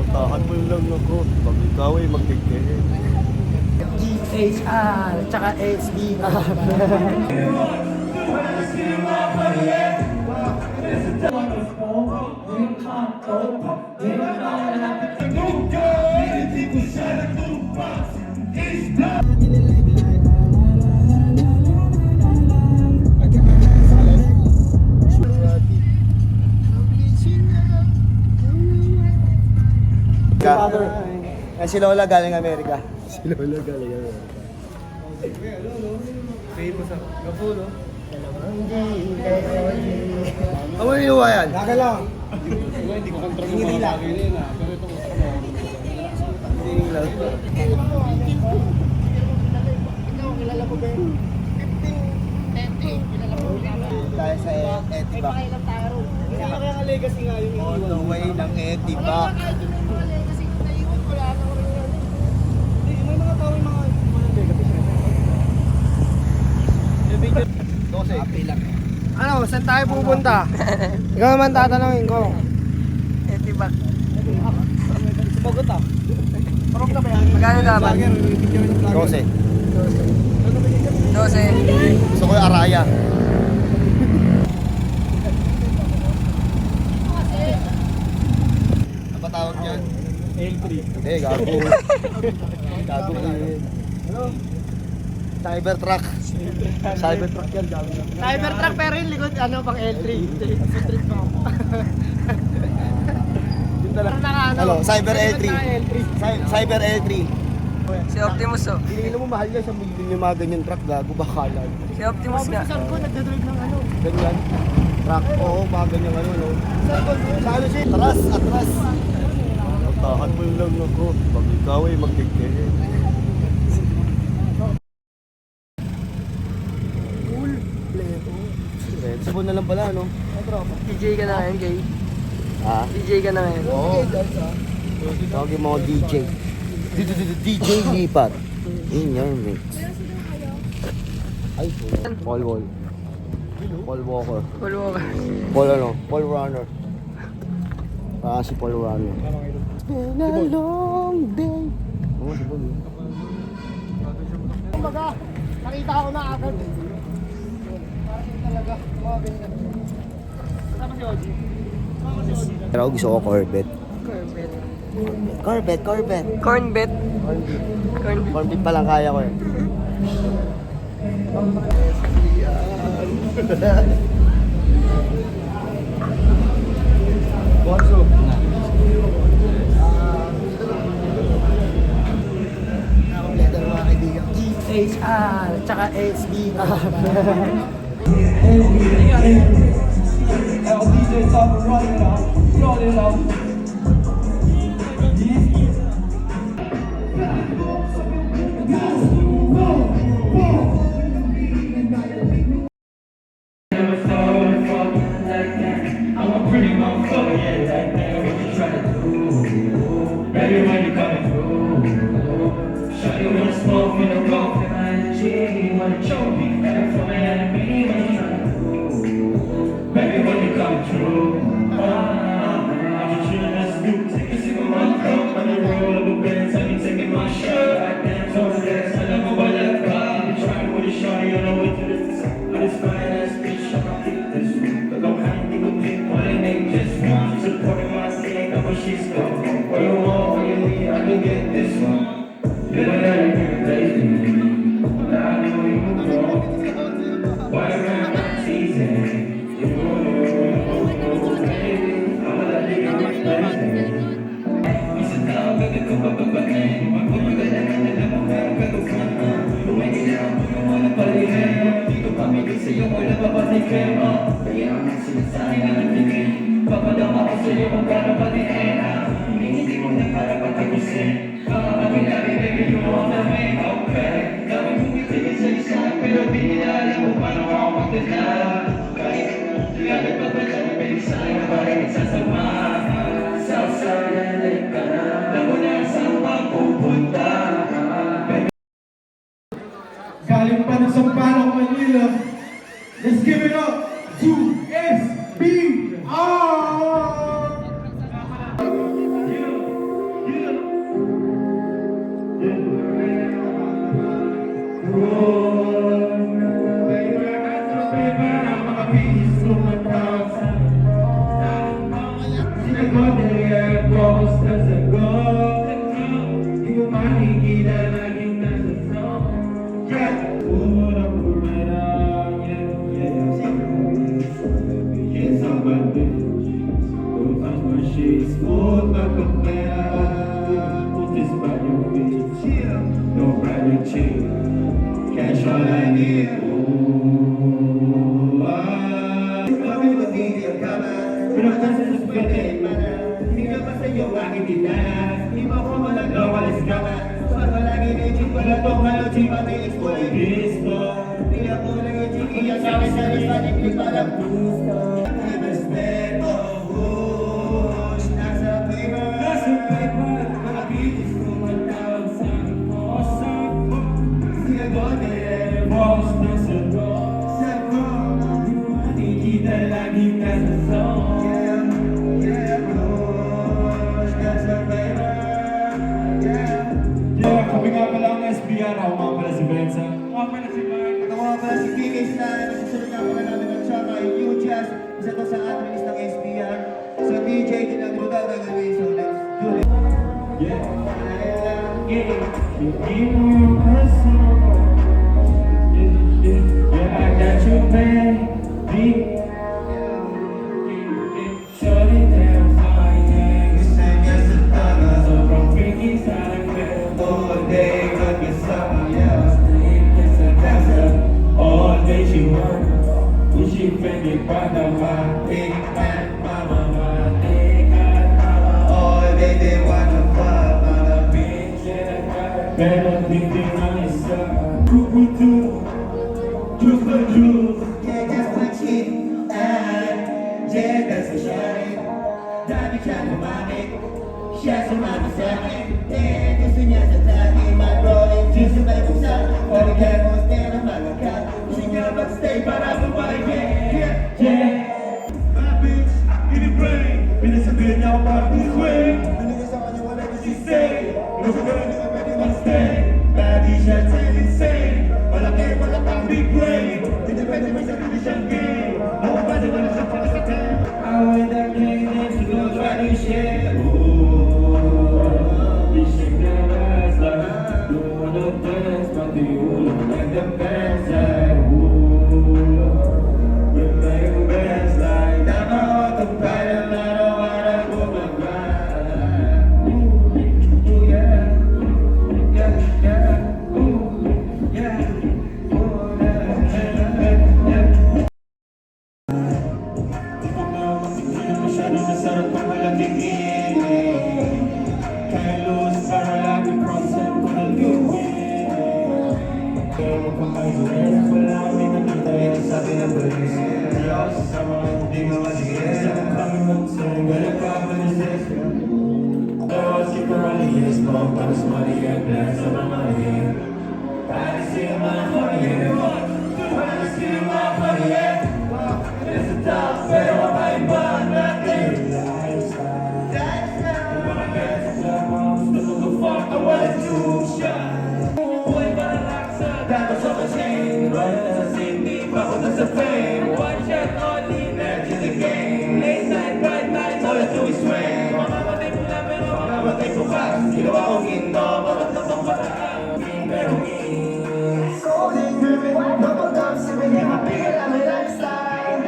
Tahan mo lang ako pag ikaw ay magtigil. GHR, tsaka HDR. Si Lola galing Amerika. Si Lola galing Amerika. Famous ako. Gapulo. Ano yung inuwa yan? Laka lang. Hindi ko kontrol yung mga bagay na yun ah. Pero ito ko sa hindi lang. Ikaw, kilala mo ba yun? 15, 10, tayo sa Etiba. Hindi na kaya nga legacy nga yung on the way ng Etiba. Ano, saan tayo pupunta? Ikaw naman tatanungin ko. Etibak. Sumagot ah. Parang na ba yan? Magkano dapat? 12. 12. Gusto ko yung Araya. Ano ba tawag niyan? L3. Hindi, gago. Gago ka yun. Ano? Cybertruck. Cybertruck yan, gago na. Cybertruck pero yung likod, ano, pang L3. Street mo. Yun talaga. Ano, Cyber L3. Cyber L3. Si Optimus oh. Hindi mo mahal yan sa million yung mga ganyan truck, gago, bakalan. Si Optimus nga. Saan ko nagdadrive ng ano? Ganyan. Truck, oo, mga ganyan ano, no? Sa ano siya? Atras. Tahan mo lang ako pag ikaw ay magtigil. Cool. Sabon na lang pala, no? DJ ka na ngayon, Kay. Ha? DJ ka na ngayon. Oo. Tawag yung mga DJ. DJ Lipat. In your mix. Ay, Paul Wall. Paul Walker. Paul Walker. Paul Runner. Si Paul Runner. It's been a long day. Oo, diba? Kumbaga, nakita ko na agad. Talaga, mga ganyan. Kasama si Oji. Pero ako gusto ko Corvette. Cornbet. Corvette. Corvette pa lang kaya ko eh. What's up? GHR, tsaka HDR. Baby, when you coming through, shawty wanna smoke, wanna roll, you wanna choke me, and for me, when you tryna do. Baby, when you coming through, I'm just chillin' as a dude, take a sip of my cup, on the road of a Benz, I be taking my shirt, I dance on the dance, I never buy that car, I be trying with a shawty on the way to the top, with this fine ass bitch, I'm gonna kick this room, look, I'm hanging with me, one and they just want, supporting my thing, I'm a she's gone. What you want, what you need, I can get this one. You don't have to get baby. I know you go. Why am I teasing? You baby. I'ma let you get my baby. Isa tao, baby, ko ba babae? Magpapagala na nila mo meron ka tukana. Lumiti na ako yung mga palihin. Dito pamigay sa'yo, wala pa patikin. Kaya ang sinasabi na nagtingin. Papadama ko sa'yo kung gano'n patiin. Hindi mo na para patapusin. Baka pagkinabi, baby, you know I'm the main. Okay, dami mong itigil sa isa, pero di nila alam kung paano ako magdadala. Kahit tuyagad pa ba dyan, baby, sa'yo pa rin nagsasama. Southside, ka na, alam mo na saan mapupunta. Galing pa ng Sampaloc, Manila. Let's give it up to SBR! Kami magiging ang kama, pero kasi sa pwede mana. Hindi ka pa sa'yo aking dinana. Di mo ko malagaw, walis ka na. Pag malagi na yung wala to, malo, chipa, may explore yung gusto. Di ako lang yung chiki, ang sabi sa rin, panik, di parang gusto. Respeto, nasa paper, mga bitis ko matawag sa kosa. Siya gote, boss na sa kita lagi nasa zone. Kami nga pala ang SBR, ako nga pala si Benza. Ako pala si Mark. Ito mga pala si PK Style, nasusunod nga pala namin ng Chaka, New Jazz, isa to sa ating list ng SBR. So DJ, tinagruda gagawin, so let's do it. Yeah, you give me your personal. Yeah, I got you, baby. Shut it down, fine. You said yes to thunder. So from freaky side, all day, but it's something else. It's a dancer. All day she work. When she finished, by the big man, mama, all day they wanna fuck on the beach. Pero hindi na isa. Kukutu, juice the juice. Yeah, that's my chick. Yeah, that's a shawty. Dami siya lumamig. Siya sumama sa akin. Eh, gusto niya sa takin. Mag-rolling, sisubay ko sa Origay mo, stay na magagat. Gusto niya mag-stay para bumalik. Yeah, Yeah, my bitch, in the brain. Pinasabihan niya ako para this way. binigay sa kanya wala na She say, no sa ganun, di ka pwede mag-stay. Body shots and insane. Malaki, malakang big brain. Hindi pwede may sarili siyang game. Ako ba di wala siyang pakasakay? I went that game, she gon' try to share. Ooh, you shake that ass like you wanna dance, but do you look like the best? Like, ooh, you make the best like that. I'm out to fight and I don't wanna go back. Ooh, yeah, yeah, yeah, ooh, yeah, ooh, yeah. Hindi masyado masarap pag malaking init. Kaya lose para lagi concept ko na luwin. Kaya magpapahingin, wala kami nakita ito sabi ng polis. Diyos sa mga hindi mamaligid. Sa kami mag-song, galing pa ako ni sis. Diyos, keep her on the years, pump on the smutty and bless sa mga hing. Para siya mga hangin, para siya mga hangin. It's a tough, pero makaiba natin lifestyle. Yung mga beses na mga gusto mo ka-fuck, I wanna do shot. Buhay para laksa, dapat sa machine. Running na sa city, papunta sa fame. One shot, all in, that's in the game. Late night, bright nights, all I do is swing. Mamamatay ko na, pero mamamatay ko pa. Ginawa kong ginto, babat na pang paraan. Pero means Golden driven, double dub, sipping in my beer, I'm a lifestyle.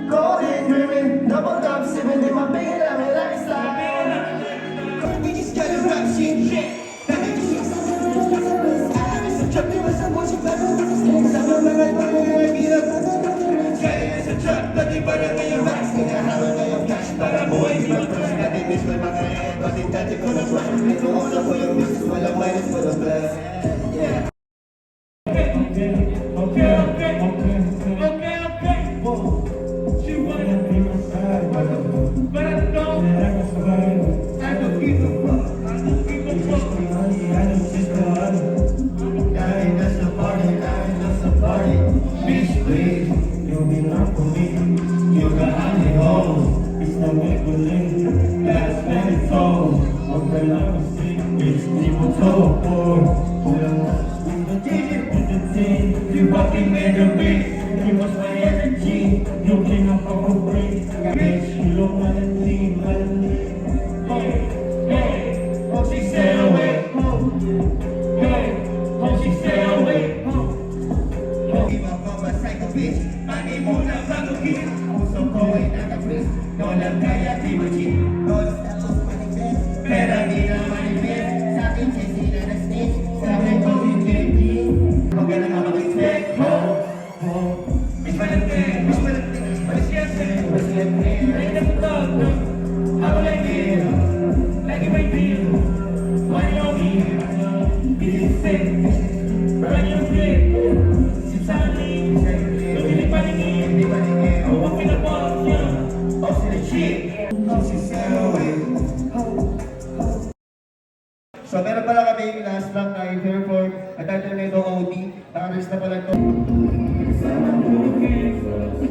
Golden driven, double dub, sipping in my beer, I'm a lifestyle. We just got a rap shit. Back in the sheets, I'm a truck, there was some watching back on the sticks. I'm a right, but I beat up. kaya sa truck, pati pa rin ngayong racks. Hinahawan na yung cash para buhay di mag-crush. Natitis ko yung mga end, pati dati ko na flash. Pinuuna ko yung business, walang minus, walang plus. Yeah. Okay. Whoa. She wanna be my side, but I don't. I don't give a fuck. I don't give a fuck. I don't just go out. Daddy, that's a party. Daddy, that's a party. Bitch, please, you be not for me. You got honey holes. It's no make believe. That's many told. Okay, let me see. It's people told for. You fucking made a beat. You was my energy. You came up from a break. Bitch, you look melody. Hey, oh, she said away. Hey, oh, she said away. Give up on my psycho bitch. Mani mo na pagugin. Puso ko ay naka-freeze. Walang kaya di mag-cheat. Don't stop on manifest. Pero di na manifest. Sa akin siya sila na snitch. Sa akin ko si JP. Huwag ka na mag-expect. feel. Why you need to be sick? Burn your grip. Sincerely, hindi paningin. Huwag pinapot niya. O sila cheat. She's away. So meron pala kami last track na i-perform. Ang title na ito, OD. Naka-release na pala ito. Sana bukit,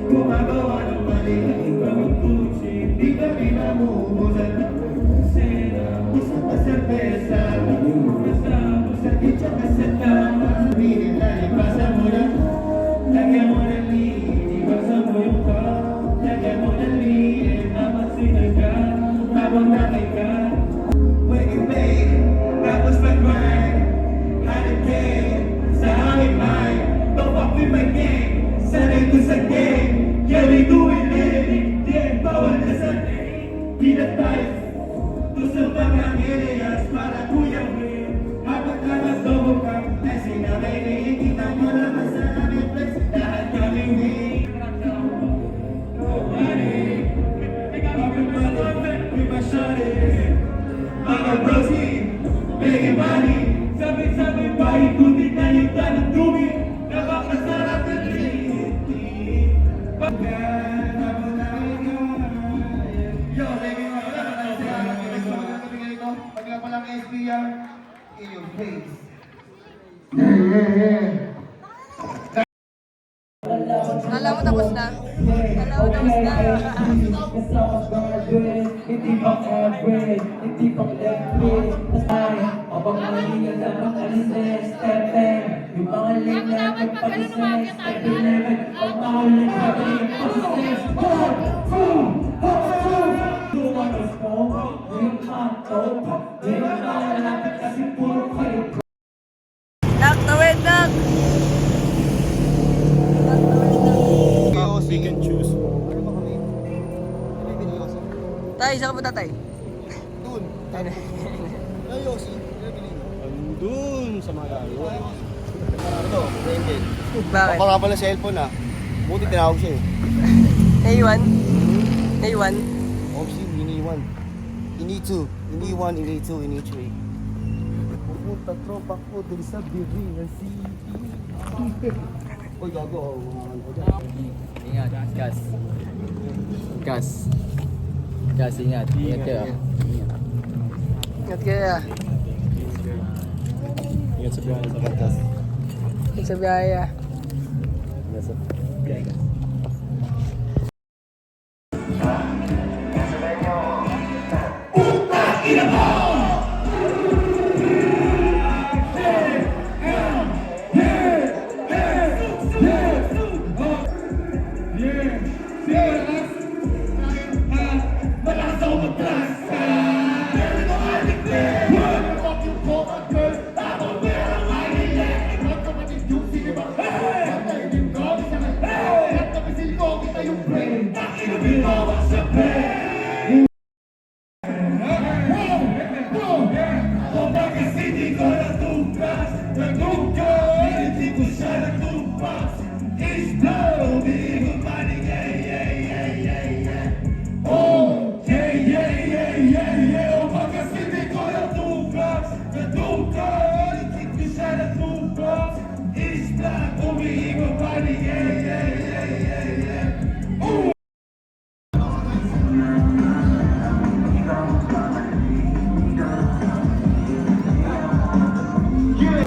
gumagawa ng mali. Gawin tusi, di kami namuhulan. Gusto pa cerveza, sa kitsa ka sa tama. Pinilalipasan mo na, lagyan mo ng liit, iwasan mo yung ka. Lagyan mo ng liit, napansinan ka, habang nakay ka. Wake bake, tapos mag-grind, hanap game, sa aming mind. Don't fuck with my game, sanay ko sa game. Yeah, we doing it, di bawal na sa name. Di na tayo, gusto pa kang alias para Kuya Will. Habang nakasabog ka, ay sinabay na ikita mo naman sa aming flex. Lahat kami win. Nobody, I've been loving with my shawty. Mga brosi, making money. Sabi-sabi pa, ikutin na yung tanong dumi. Nakakasarap na trinity. Pagkat ako na ikaw. Yo, thank you. Pagla pa lang SBR, in your face. Alam mo tapos na? Alam mo tapos na? Kasama guardrail, hindi pa guardrail, hindi pa level. Nasay, abang malingan na makalis na yung step 10. Yung mga lane na nagpagis na yung step 11. Ang mahuling na yung pag-step 4. Tumanos mo, yung manto, yung nakalapit kasi puro kayo. Nak, tawid, nak! We can choose. Ano ba kami? Ano yung video kasi? Tay, saan ka punta, tay? Doon. Ano Yossi? Doon sa malayo. Ito, Brendan. Bakit? Baka nga pala cellphone ah. Buti tinawag siya eh. Naiwan? Naiwan? Obviously, iniwan. Ini-2. Iniwan, ini-2, ini-3. Pupunta tropa ko dun sa Biringan City. Uy, gago. Ingat, gas. Gas. Gas, ingat. Ingat kayo. Ingat kaya. Ingat sa biyahe sa Batas. Ingat sa biyahe, ah. Ingat sa biyahe.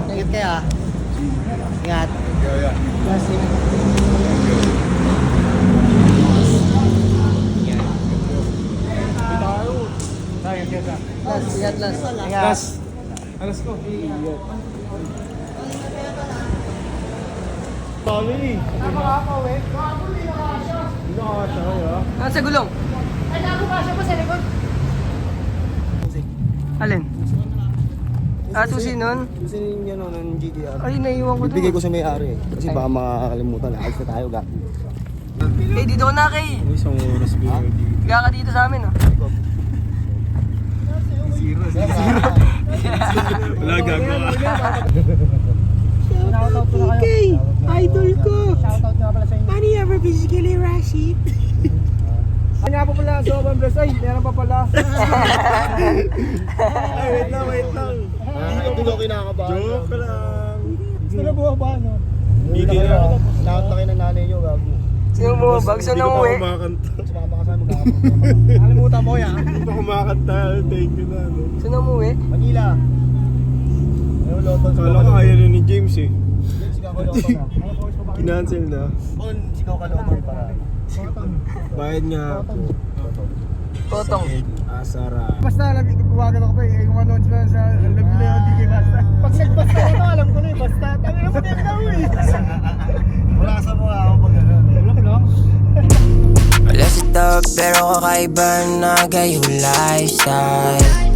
Ingat kaya. Ingat. Last, ingat last. Ingat. Alas ko. Ah, sa gulong. Ay, nakakasya pa sa likod. Alin? Ah, susi nun? Kasi yun ano, ng GDR. Ay, naiwan ko Bibigay dun. ko sa may-ari eh. Kasi baka makakalimutan. Ayos na tayo, gaki. Eh, dito ko na, kay. Isang oras ba? Kaya ka dito sa amin, oh. Wala gagawa. Okay, idol ko. Shoutout nga pala sa inyo. Paano you ever physically Rashid? Nga pa pala, sobrang bless. Ay, meron pa pala. Ay, wait lang. Hindi ko kinakabahan. Joke lang. Gusto na buha ba, no? Hindi na. Lahat na kayo ng nanay nyo, gago. Sino mo ba? Gusto na umuwi? Sumama ka sa magkakapag. Nakalimutan mo yan. Hindi pa kumakanta. Thank you na. No? Gusto na umuwi? Manila. Ayun, Loton. Kala ko ayaw na ni James eh. Sigaw ka Loton na. Kinancel na. Sigaw ka Loton para. Bayad nga ako. Totong. Asara. Basta alam ko, gumagan ako pa eh. Yung announce na sa Love Leo DJ Basta. Pag nagbasta ako, alam ko na eh. Basta. Tangin na maganda mo eh. Wala sa mga ako pag gano'n. Alam lang. Wala sa tao pero kakaiba na gayong lifestyle.